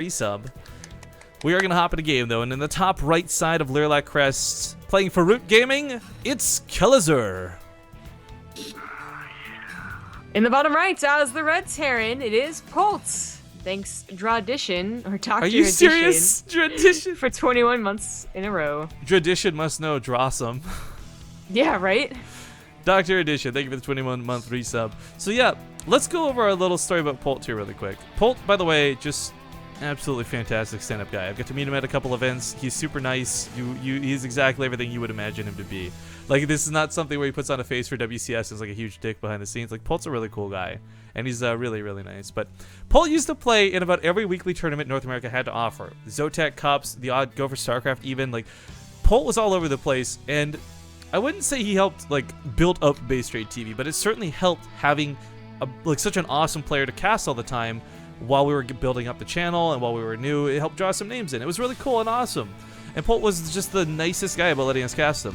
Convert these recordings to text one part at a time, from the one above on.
resub. We are going to hop in a game, though, and in the top right side of Lilac Crest, playing for Root Gaming, it's Kelazhur. In the bottom right, as the Red Terran, it is Polt. Thanks, Draudition, or Dr. Are you Addition, serious? Draudition? for 21 months in a row. Draudition must know Drossum. Yeah, right? Dr. Addition, thank you for the 21-month resub. So yeah, let's go over a little story about Polt here really quick. Polt, by the way, just absolutely fantastic stand-up guy. I've got to meet him at a couple events. He's super nice. He's exactly everything you would imagine him to be. Like, this is not something where he puts on a face for WCS and is like a huge dick behind the scenes. Like, Polt's a really cool guy, and he's really, really nice. But Polt used to play in about every weekly tournament North America had to offer. Zotac Cups, the odd Go for StarCraft even. Like, Polt was all over the place, and I wouldn't say he helped, like, build up Base Trade TV, but it certainly helped having, such an awesome player to cast all the time while we were building up the channel and while we were new. It helped draw some names in. It was really cool and awesome. And Polt was just the nicest guy about letting us cast him.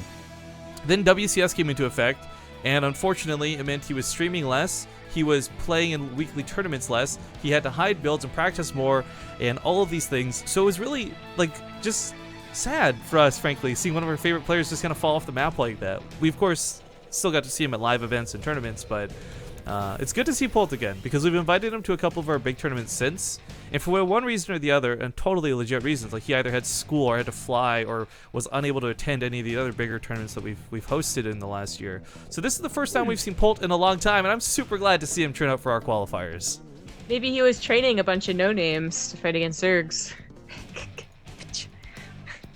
Then WCS came into effect, and unfortunately, it meant he was streaming less, he was playing in weekly tournaments less, he had to hide builds and practice more, and all of these things. So it was really, like, just sad for us, frankly, seeing one of our favorite players just kind of fall off the map like that. We, of course, still got to see him at live events and tournaments, but it's good to see Polt again, because we've invited him to a couple of our big tournaments since, and for one reason or the other, and totally legit reasons, like he either had school or had to fly or was unable to attend any of the other bigger tournaments that we've hosted in the last year. So this is the first time we've seen Polt in a long time, and I'm super glad to see him turn out for our qualifiers. Maybe he was training a bunch of no-names to fight against Zergs.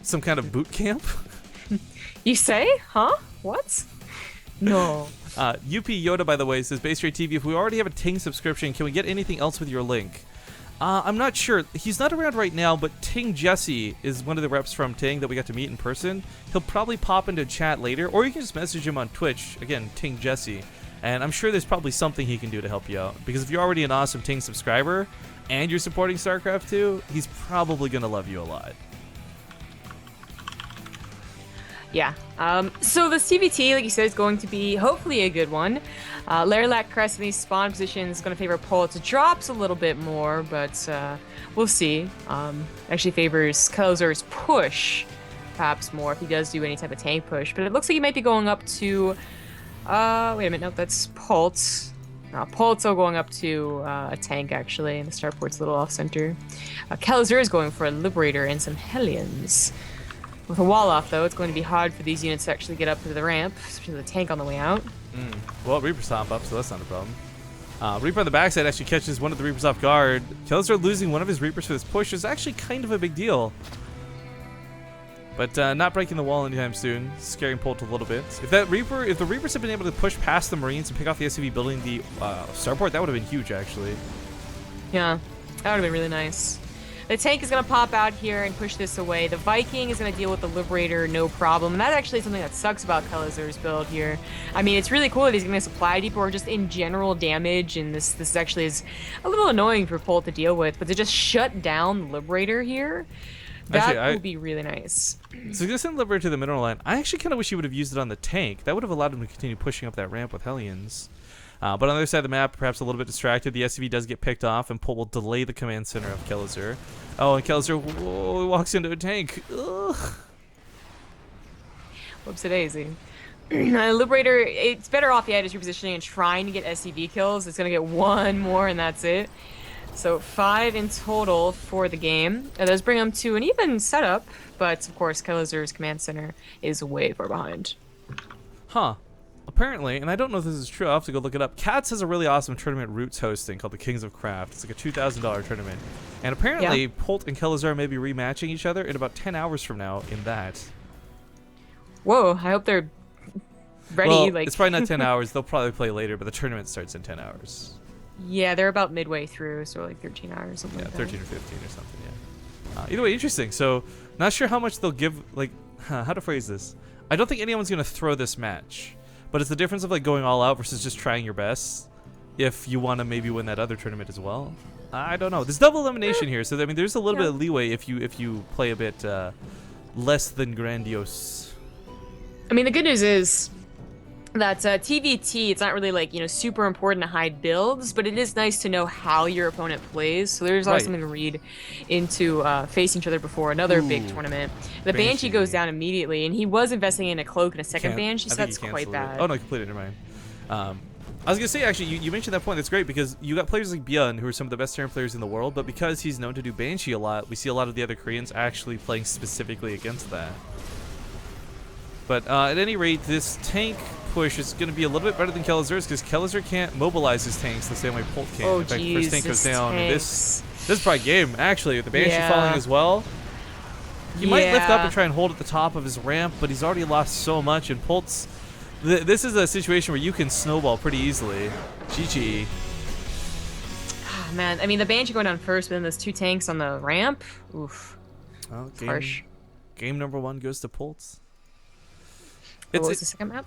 Some kind of boot camp? You say? Huh? What? No. UP Yoda, by the way, says, Base Trade TV, if we already have a TING subscription, can we get anything else with your link? I'm not sure. He's not around right now, but Ting Jesse is one of the reps from Ting that we got to meet in person. He'll probably pop into chat later, or you can just message him on Twitch. Again, Ting Jesse. And I'm sure there's probably something he can do to help you out. Because if you're already an awesome Ting subscriber, and you're supporting StarCraft 2, he's probably going to love you a lot. Yeah. So this TvT, like you said, is going to be hopefully a good one. Lilac Crest in these spawn positions is going to favor Polt. It drops a little bit more, but we'll see. Actually favors Kelazhur's push perhaps more if he does do any type of tank push. But it looks like he might be going up to... wait a minute. No, that's Polt. Polt's all going up to a tank, actually, and the starport's a little off-center. Kelazhur is going for a Liberator and some Hellions. With a wall off, though, it's going to be hard for these units to actually get up to the ramp, especially the tank on the way out. Well, Reaper's hop up, so that's not a problem. Reaper on the backside actually catches one of the Reapers off guard. Kelazhur losing one of his Reapers for this push is actually kind of a big deal. But not breaking the wall anytime soon, scaring Polt a little bit. If the Reapers had been able to push past the Marines and pick off the SCV building the starport, that would have been huge, actually. Yeah, that would have been really nice. The tank is going to pop out here and push this away. The Viking is going to deal with the Liberator, no problem. And that's actually something that sucks about Kelazhur's build here. I mean, it's really cool that he's getting a supply depot or just in general damage, and this actually is a little annoying for Polt to deal with. But to just shut down the Liberator here, that would be really nice. So he's going to send Liberator to the mineral line. I actually kind of wish he would have used it on the tank. That would have allowed him to continue pushing up that ramp with Hellions. But on the other side of the map, perhaps a little bit distracted, the SCV does get picked off, and Polt will delay the command center of Kelazhur. Oh, and Kelazhur walks into a tank. Ugh. Whoopsie-daisy. Liberator, it's better off he had his repositioning and trying to get SCV kills. It's going to get one more, and that's it. So 5 in total for the game. It does bring him to an even setup, but of course, Kelazhur's command center is way far behind. Huh. Apparently, and I don't know if this is true, I'll have to go look it up, Cats has a really awesome tournament Roots hosting called the Kings of Craft. It's like a $2,000 tournament. And apparently, Polt and Kelazhur may be rematching each other in about 10 hours from now in that. Whoa, I hope they're ready. Well, like... it's probably not 10 hours. They'll probably play later, but the tournament starts in 10 hours. Yeah, they're about midway through, so like 13 hours, something like that. 13 or 15 or something, yeah. Either way, interesting. So, not sure how much they'll give, like, how to phrase this. I don't think anyone's going to throw this match. But it's the difference of like going all out versus just trying your best if you want to maybe win that other tournament as well. I don't know. There's double elimination here, so I mean there's a little bit of leeway if you play a bit less than grandiose. I mean, the good news is that TvT, it's not really like, super important to hide builds, but it is nice to know how your opponent plays. So there's always Right. something to read into facing each other before another big Ooh, tournament. The Banshee Banshee. goes down immediately, and he was investing in a cloak and a second Banshee, I so think that's he quite canceled it. bad. Oh no, completely. Never mind. I was gonna say actually, you mentioned that point. That's great because you got players like Bjorn, who are some of the best Terran players in the world, but because he's known to do Banshee a lot, we see a lot of the other Koreans actually playing specifically against that. But at any rate, this tank push is going to be a little bit better than Kelazhur's because Kelazhur can't mobilize his tanks the same way Polt can. Oh, In fact, geez, first tank goes down, and tanks. this is probably game actually with the Banshee Yeah. falling as well. He might lift up Yeah. and try and hold at the top of his ramp, but he's already lost so much. And Polt's this is a situation where you can snowball pretty easily. GG. Oh, man, I mean, the Banshee going down first, but then there's two tanks on the ramp. Oof. Well, Harsh. game number 1 goes to Poltz. What was It's the second map?